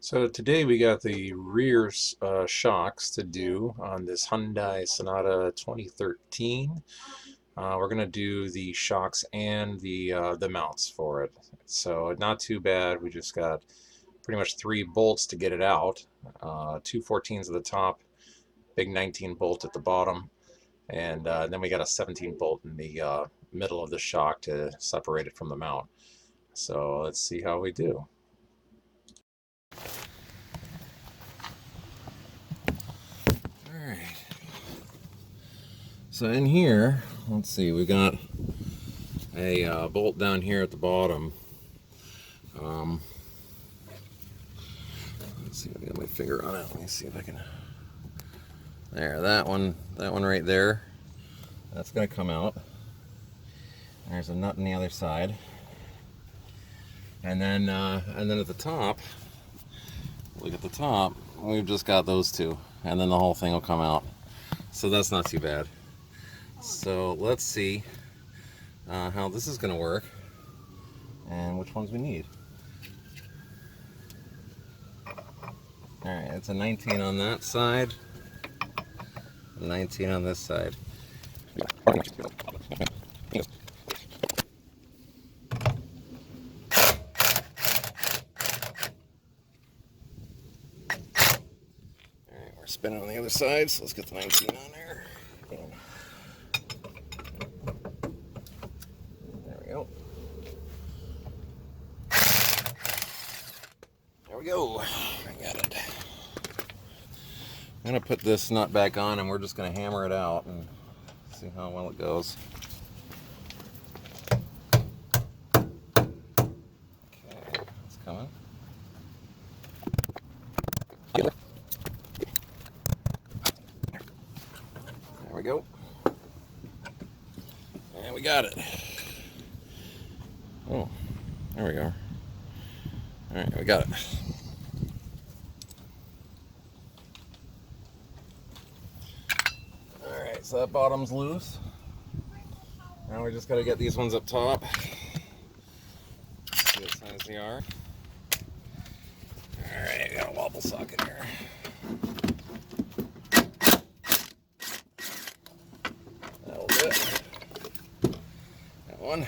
So today we got the rear shocks to do on this Hyundai Sonata 2013. We're gonna do the shocks and the mounts for it. So not too bad. We just got pretty much three bolts to get it out. Two 14s at the top, big 19 bolt at the bottom, and then we got a 17 bolt in the middle of the shock to separate it from the mount. So let's see how we do. All right. So in here, let's see, we got a bolt down here at the bottom. Um, let's see, I got my finger on it. Let me see if I can. There, that one right there. That's gonna come out. There's a nut on the other side, and then at the top, look at the top. We've just got those two, and then the whole thing will come out. So that's not too bad. So let's see how this is gonna work, and which ones we need. Alright, it's a 19 on that side, 19 on this side. Alright, we're spinning on the other side, so let's get the 19 on there. There we go. There we go. I got it. I'm going to put this nut back on and we're just going to hammer it out and see how well it goes. Okay, it's coming. There we go. And we got it. Oh, there we go. Alright, we got it. Alright, so that bottom's loose. Now we just got to get these ones up top. See what size they are. Alright, got a wobble socket here. That'll do it. That one.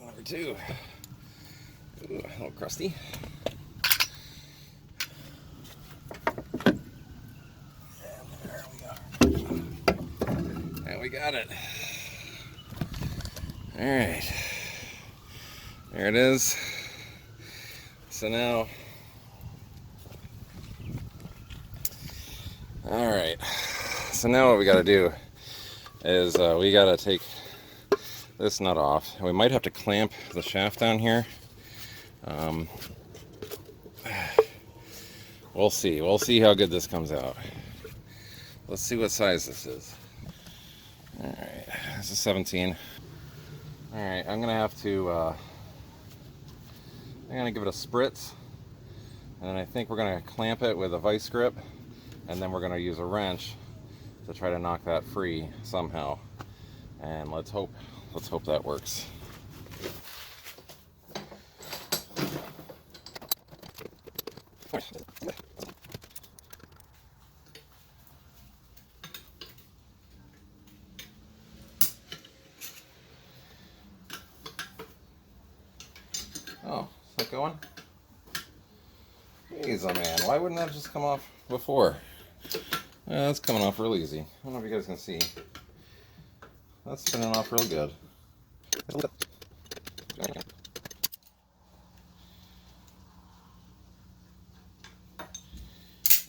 Number two. Ooh, a little crusty. And there we go. And we got it. Alright. There it is. So now, alright. So now what we gotta do is we gotta take this nut off. We might have to clamp the shaft down here. We'll see. We'll see how good this comes out. Let's see what size this is. Alright, this is 17. Alright, I'm gonna have to I'm gonna give it a spritz, and then I think we're gonna clamp it with a vice grip, and then we're gonna use a wrench to try to knock that free somehow. And let's hope that works. Oh, is that going? Jeez, oh man, why wouldn't that just come off before? Yeah, that's coming off real easy. I don't know if you guys can see. That's spinning off real good.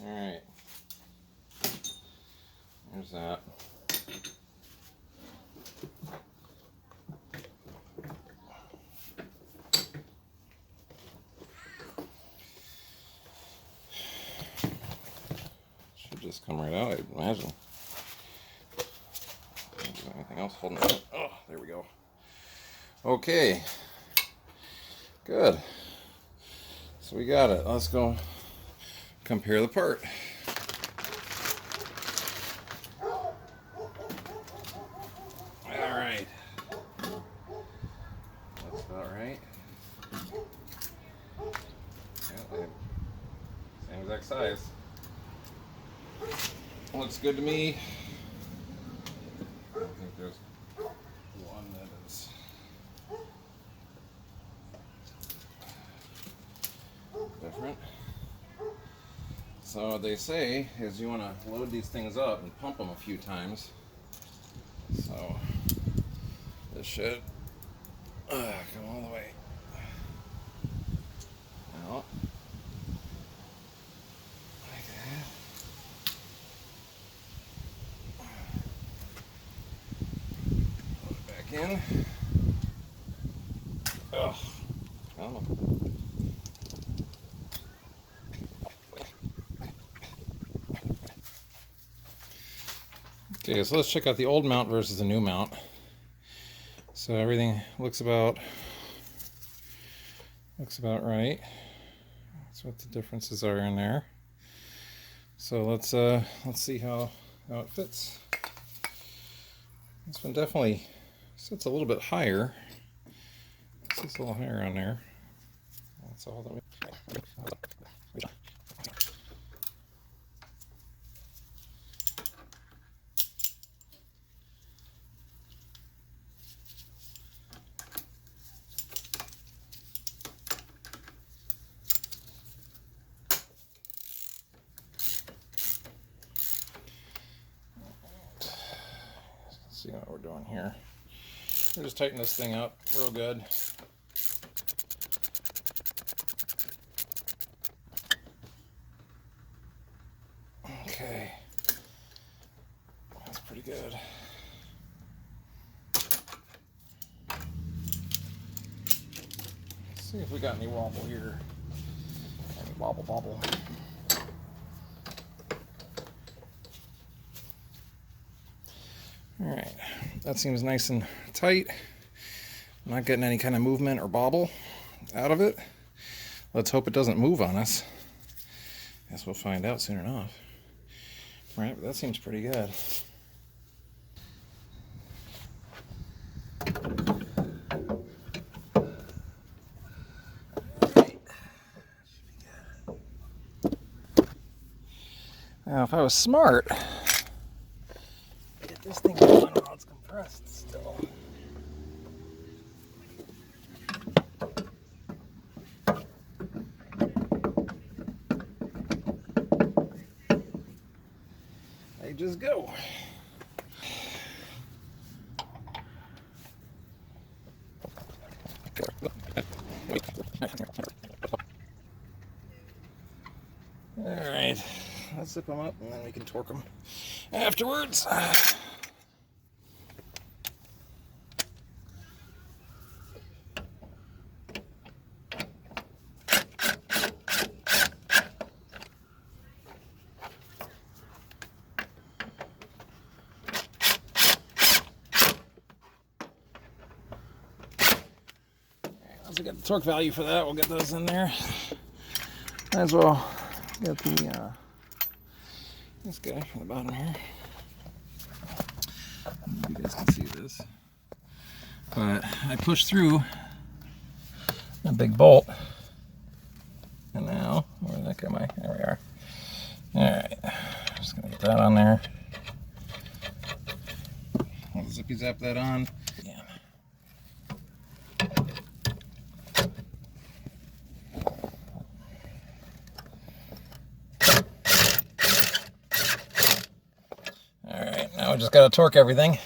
Alright. There's that. Should just come right out, I'd imagine. Anything else holding it up? Oh, there we go. Okay. Good. So we got it. Let's go compare the part. Alright. size. Looks good to me. I think there's one that is different. So what they say is you want to load these things up and pump them a few times. So this should come all the way out like that. Load it back in. Ugh. Oh. Okay, so let's check out the old mount versus the new mount. So everything looks about right. That's what the differences are in there. So let's see how it fits. This one definitely sits a little bit higher. It sits a little higher on there. That's all that we. See what we're doing here. We're just tightening this thing up real good. Okay, that's pretty good. Let's see if we got any wobble here. Any wobble. All right, that seems nice and tight. I'm not getting any kind of movement or bobble out of it. Let's hope it doesn't move on us. Guess we'll find out soon enough. All right, but that seems pretty good. Now, if I was smart, get this thing going while it's compressed still. They just go. All right, let's zip them up and then we can torque them afterwards. Once we get the torque value for that, we'll get those in there. Might as well get the this guy from the bottom here. You guys can see this, but I pushed through a big bolt, and now where the heck am I? There we are. All right, just gonna get that on there. I'll zippy zap that on. Yeah. Now we just got to torque everything.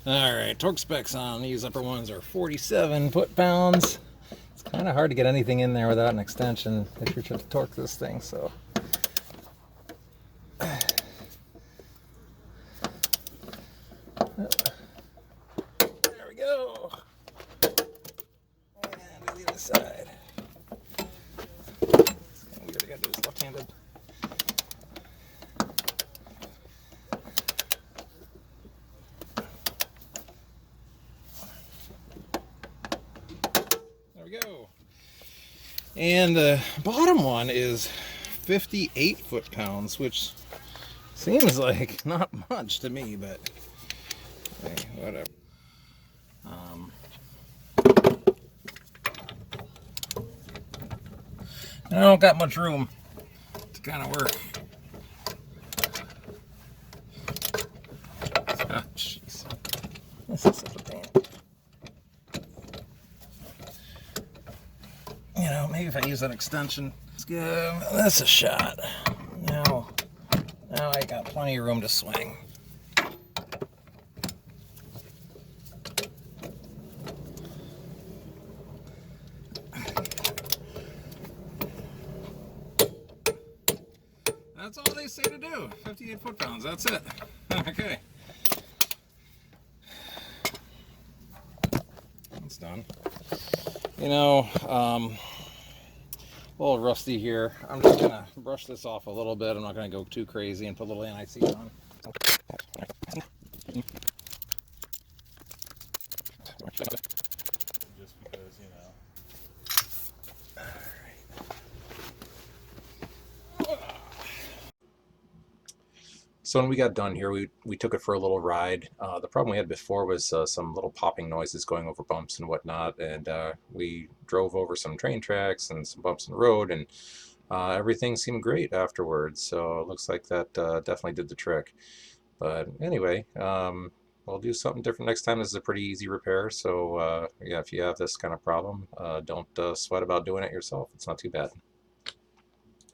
Alright, torque specs on these upper ones are 47 foot-pounds. It's kind of hard to get anything in there without an extension if you're trying to torque this thing, so. There we go. And to the other side. It's kind of weird, I got to do this left-handed. Go. And the bottom one is 58 foot-pounds, which seems like not much to me, but hey, whatever. I don't got much room to kind of work. Oh, jeez. This is such a pain. You know, maybe if I use that extension, let's give this a shot. Now, now I got plenty of room to swing. That's all they say to do. 58 foot-pounds. That's it. Okay. That's done. You know, a little rusty here. I'm just gonna brush this off a little bit. I'm not gonna go too crazy and put a little anti-seize on. Just because, you know. So when we got done here, we took it for a little ride. The problem we had before was some little popping noises going over bumps and whatnot, and we drove over some train tracks and some bumps in the road, and everything seemed great afterwards. So it looks like that definitely did the trick. But anyway, we'll do something different next time. This is a pretty easy repair, so yeah, if you have this kind of problem, don't sweat about doing it yourself. It's not too bad.